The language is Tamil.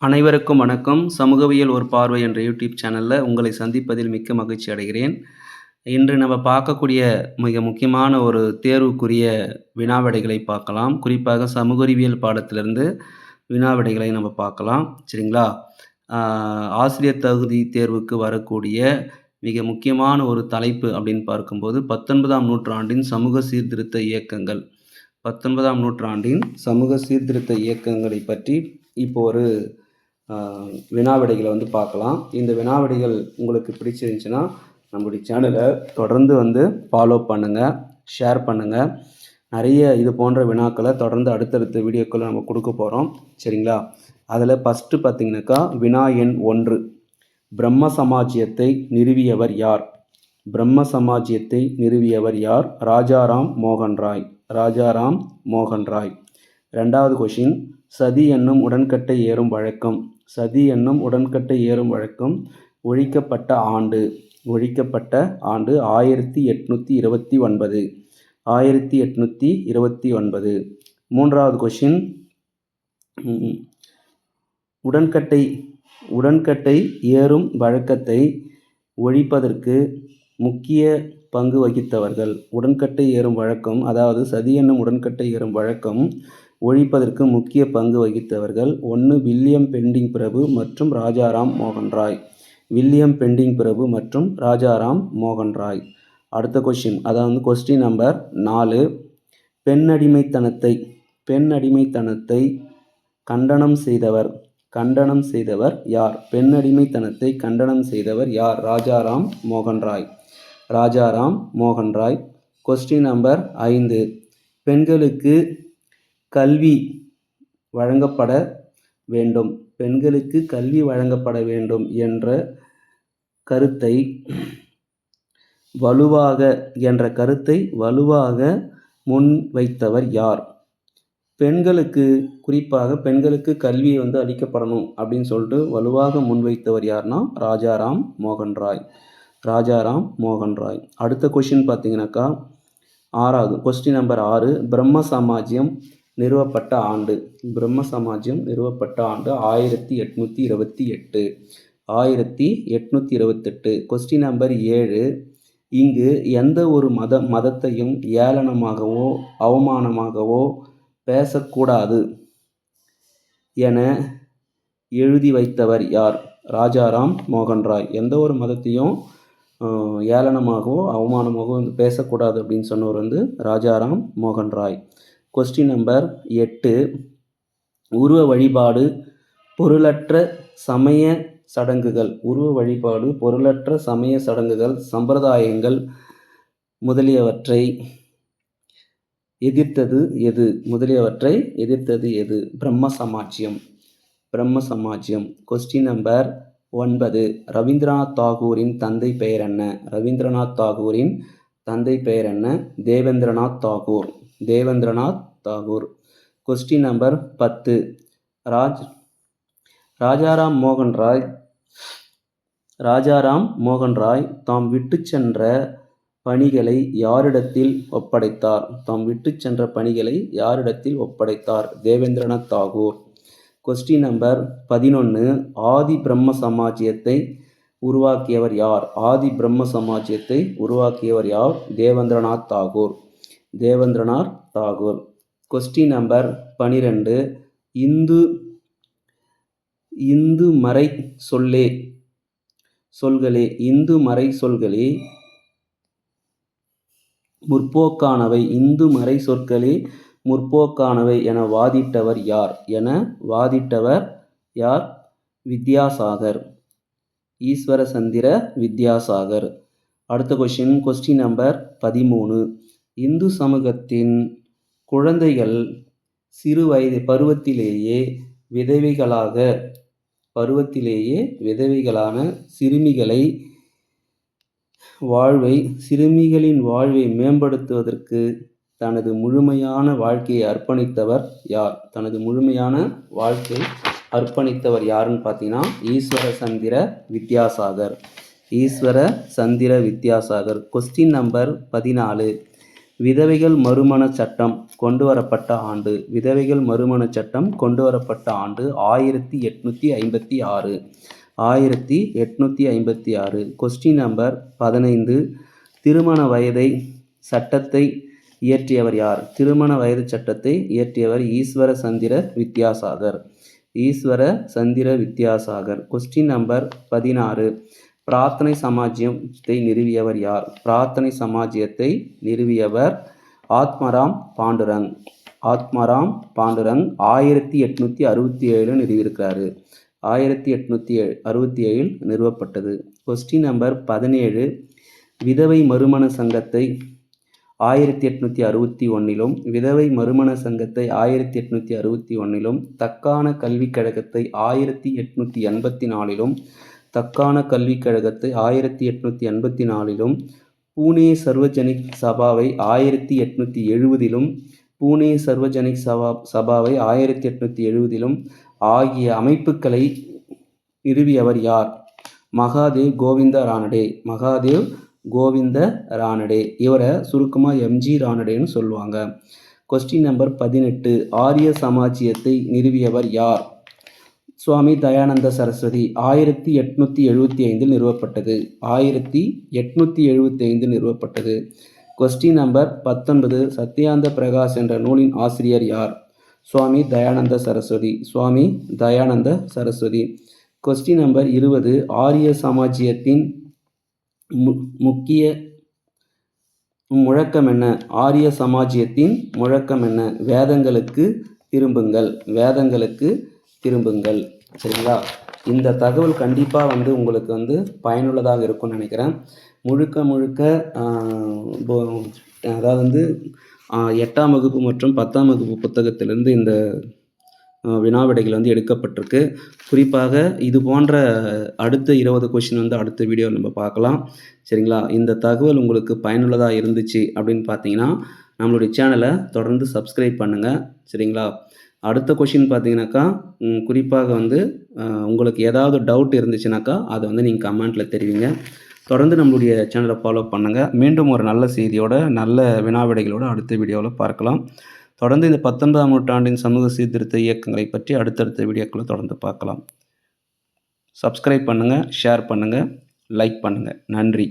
அனைவருக்கும் வணக்கம். சமூகவியல் ஒரு பார்வை என்ற யூடியூப் சேனலில் உங்களை சந்திப்பதில் மிக்க மகிழ்ச்சி அடைகிறேன். இன்று நம்ம பார்க்கக்கூடிய மிக முக்கியமான ஒரு தேர்வுக்குரிய வினாவிடைகளை பார்க்கலாம். குறிப்பாக சமூக அறிவியல் பாடத்திலிருந்து வினாவிடைகளை நம்ம பார்க்கலாம். சரிங்களா? ஆசிரியர் தகுதி தேர்வுக்கு வரக்கூடிய மிக முக்கியமான ஒரு தலைப்பு அப்படின்னு பார்க்கும்போது 19ஆம் நூற்றாண்டின் சமூக சீர்திருத்த இயக்கங்கள். 19ஆம் நூற்றாண்டின் சமூக சீர்திருத்த இயக்கங்களை பற்றி இப்போ ஒரு வினாவிடைகளை பார்க்கலாம். இந்த வினாவிடைகள் உங்களுக்கு பிடிச்சிருந்துச்சுன்னா நம்மளுடைய சேனலை தொடர்ந்து ஃபாலோ பண்ணுங்கள், ஷேர் பண்ணுங்கள். நிறைய இது போன்ற வினாக்களை தொடர்ந்து அடுத்தடுத்த வீடியோக்களை நம்ம கொடுக்க போகிறோம். சரிங்களா? அதில் ஃபஸ்ட்டு பார்த்திங்கனாக்கா வினா எண் 1, பிரம்ம சமாஜ்யத்தை நிறுவியவர் யார்? பிரம்ம சமாஜ்யத்தை நிறுவியவர் யார்? ராஜாராம் மோகன் ராய். ராஜாராம் மோகன் ராய். 2வது கொஷின், சதி என்னும் உடன்கட்டை ஏறும் வழக்கம். சதி என்னும் உடன்கட்டை ஏறும் வழக்கம் ஒழிக்கப்பட்ட ஆண்டு. ஒழிக்கப்பட்ட ஆண்டு 1829. 1829. 3வது கொஷின், உடன்கட்டை ஏறும் வழக்கத்தை ஒழிப்பதற்கு முக்கிய பங்கு வகித்தவர்கள். உடன்கட்டை ஏறும் வழக்கம், அதாவது சதி என்னும் உடன்கட்டை ஏறும் வழக்கம் ஒழிப்பதற்கு முக்கிய பங்கு வகித்தவர்கள். 1 வில்லியம் பெண்டிங் பிரபு மற்றும் ராஜாராம் மோகன் ராய். வில்லியம் பெண்டிங் பிரபு மற்றும் ராஜாராம் மோகன் ராய். அடுத்த கொஸ்டின், அதாவது கொஸ்டின் நம்பர் 4, பெண்ணடிமைத்தனத்தை கண்டனம் செய்தவர் யார்? பெண்ணடிமைத்தனத்தை கண்டனம் செய்தவர் யார்? ராஜாராம் மோகன் ராய். ராஜாராம் மோகன் ராய். கொஸ்டின் நம்பர் 5, பெண்களுக்கு கல்வி வழங்கப்பட வேண்டும். பெண்களுக்கு கல்வி வழங்கப்பட வேண்டும் என்ற கருத்தை வலுவாக முன்வைத்தவர் யார்? குறிப்பாக பெண்களுக்கு கல்வி அளிக்கப்படணும் அப்படின்னு சொல்லிட்டு வலுவாக முன்வைத்தவர் யார்னா ராஜாராம் மோகன் ராய். ராஜாராம் மோகன் ராய். அடுத்த கொஸ்டின் பார்த்தீங்கன்னாக்கா 6வது கொஸ்டின் நம்பர் 6, பிரம்ம சமாஜ்யம் நிறுவப்பட்ட ஆண்டு. பிரம்ம சமாஜ்யம் நிறுவப்பட்ட ஆண்டு 1828. 1828. கொஸ்டின் நம்பர் 7, இங்கு எந்த ஒரு மதத்தையும் ஏளனமாகவோ அவமானமாகவோ பேசக்கூடாது என எழுதி வைத்தவர் யார்? ராஜாராம் மோகன் ராய். எந்த ஒரு மதத்தையும் ஏளனமாகவோ அவமானமாகவோ பேசக்கூடாது அப்படின்னு சொன்னவர் ராஜாராம் மோகன் ராய். கொஸ்டின் நம்பர் 8, உருவ வழிபாடு பொருளற்ற சமய சடங்குகள். உருவ வழிபாடு பொருளற்ற சமய சடங்குகள், சம்பிரதாயங்கள் முதலியவற்றை எதிர்த்தது எது? பிரம்ம சமாஜ்யம். பிரம்ம சமாஜ்யம். கொஸ்டின் நம்பர் 9, ரவீந்திரநாத் தாகூரின் தந்தை பெயர் என்ன? ரவீந்திரநாத் தாகூரின் தந்தை பெயர் என்ன? தேவேந்திரநாத் தாகூர். தேவேந்திரநாத் தாகூர். கொஸ்டின் நம்பர் 10, ராஜாராம் மோகன் ராய் தாம் விட்டு சென்ற பணிகளை யாரிடத்தில் ஒப்படைத்தார்? தேவேந்திரநாத் தாகூர். கொஸ்டின் நம்பர் 11, ஆதி பிரம்ம சமாஜ்யத்தை உருவாக்கியவர் யார்? ஆதி பிரம்ம சமாஜ்யத்தை உருவாக்கியவர் யார்? தேவேந்திரநாத் தாகூர். தேவேந்திரநாத் தாகூர். கொஸ்டின் நம்பர் 12, இந்து மறை சொல்களே முற்போக்கானவை என வாதிட்டவர் யார்? வித்யாசாகர். ஈஸ்வர சந்திர வித்யாசாகர். அடுத்த கொஸ்டின் நம்பர் 13, இந்து சமூகத்தின் குழந்தைகள் சிறு வயது பருவத்திலேயே விதவைகளான சிறுமிகளின் வாழ்வை மேம்படுத்துவதற்கு தனது முழுமையான வாழ்க்கையை அர்ப்பணித்தவர் யார்? தனது முழுமையான வாழ்க்கை அர்ப்பணித்தவர் யாருன்னு பார்த்தீங்கன்னா ஈஸ்வர சந்திர வித்யாசாகர். ஈஸ்வர சந்திர வித்யாசாகர். கொஸ்டின் நம்பர் 14, விதவைகள் மறுமணச் சட்டம் கொண்டு வரப்பட்ட ஆண்டு. விதவைகள் மறுமணச் சட்டம் கொண்டு வரப்பட்ட ஆண்டு 1856. 1856. Question number 15. திருமண வயதை சட்டத்தை இயற்றியவர் யார்? திருமண வயது சட்டத்தை இயற்றியவர் ஈஸ்வர சந்திர வித்யாசாகர். ஈஸ்வர சந்திர வித்யாசாகர். Question number 16. பிரார்த்தனை சமாஜ்யத்தை நிறுவியவர் யார்? பிரார்த்தனை சமாஜ்யத்தை நிறுவியவர் ஆத்மராம் பாண்டுரங். ஆத்மராம் பாண்டுரங் 1867 நிறுவியிருக்கிறாரு. 1867 நிறுவப்பட்டது. Question number 17. விதவை மறுமண சங்கத்தை 1861 விதவை மறுமண சங்கத்தை 1861 தக்கான கல்விக் கழகத்தை 1884 தக்கான கல்விக் கழகத்தை 1884 பூனே சர்வஜனிக் சபாவை 1870 பூனே சர்வஜனிக் சபாவை 1870 ஆகிய அமைப்புகளை நிறுவியவர் யார்? மகாதேவ் கோவிந்த ரானடே. மகாதேவ் கோவிந்த ரானடே. இவரை சுருக்கமாக எம்ஜி ரானடேன்னு சொல்லுவாங்க. Question number 18. ஆரிய சமாஜ்யத்தை நிறுவியவர் யார்? சுவாமி தயானந்த சரஸ்வதி. 1875 நிறுவப்பட்டது. 1875 நிறுவப்பட்டது. Question number 19. சத்யானந்த பிரகாஷ் என்ற நூலின் ஆசிரியர் யார்? சுவாமி தயானந்த சரஸ்வதி. சுவாமி தயானந்த சரஸ்வதி. Question number 20. ஆரிய சமாஜ்யத்தின் முக்கிய முழக்கம் என்ன? ஆரிய சமாஜ்யத்தின் முழக்கம் என்ன? வேதங்களுக்கு திரும்புங்கள். வேதங்களுக்கு திரும்புங்கள். சரிங்களா? இந்த தகவல் கண்டிப்பாக உங்களுக்கு பயனுள்ளதாக இருக்கும்னு நினைக்கிறேன். முழுக்க அதாவது 8ஆம் வகுப்பு மற்றும் 10ஆம் வகுப்பு புத்தகத்திலிருந்து இந்த வினாவிடைகள் எடுக்கப்பட்டிருக்கு. குறிப்பாக இது போன்ற அடுத்த 20 கொஷின் அடுத்த வீடியோவில் நம்ம பார்க்கலாம். சரிங்களா? இந்த தகவல் உங்களுக்கு பயனுள்ளதாக இருந்துச்சு அப்படின்னு பார்த்தீங்கன்னா நம்மளுடைய சேனலை தொடர்ந்து சப்ஸ்கிரைப் பண்ணுங்கள். சரிங்களா? அடுத்த கொஷின் பார்த்தீங்கன்னாக்கா குறிப்பாக உங்களுக்கு ஏதாவது டவுட் இருந்துச்சுனாக்கா அதை நீங்கள் கமெண்ட்டில் தெரிவிங்க. தொடர்ந்து நம்மளுடைய சேனலை ஃபாலோ பண்ணுங்கள். மீண்டும் ஒரு நல்ல செய்தியோட நல்ல வினாவிடைகளோடு அடுத்த வீடியோவில் பார்க்கலாம். தொடர்ந்து இந்த 19ஆம் நூற்றாண்டின் சமூக சீர்திருத்த இயக்கங்களை பற்றி அடுத்தடுத்த வீடியோக்களை தொடர்ந்து பார்க்கலாம். சப்ஸ்கிரைப் பண்ணுங்கள், ஷேர் பண்ணுங்கள், லைக் பண்ணுங்கள். நன்றி.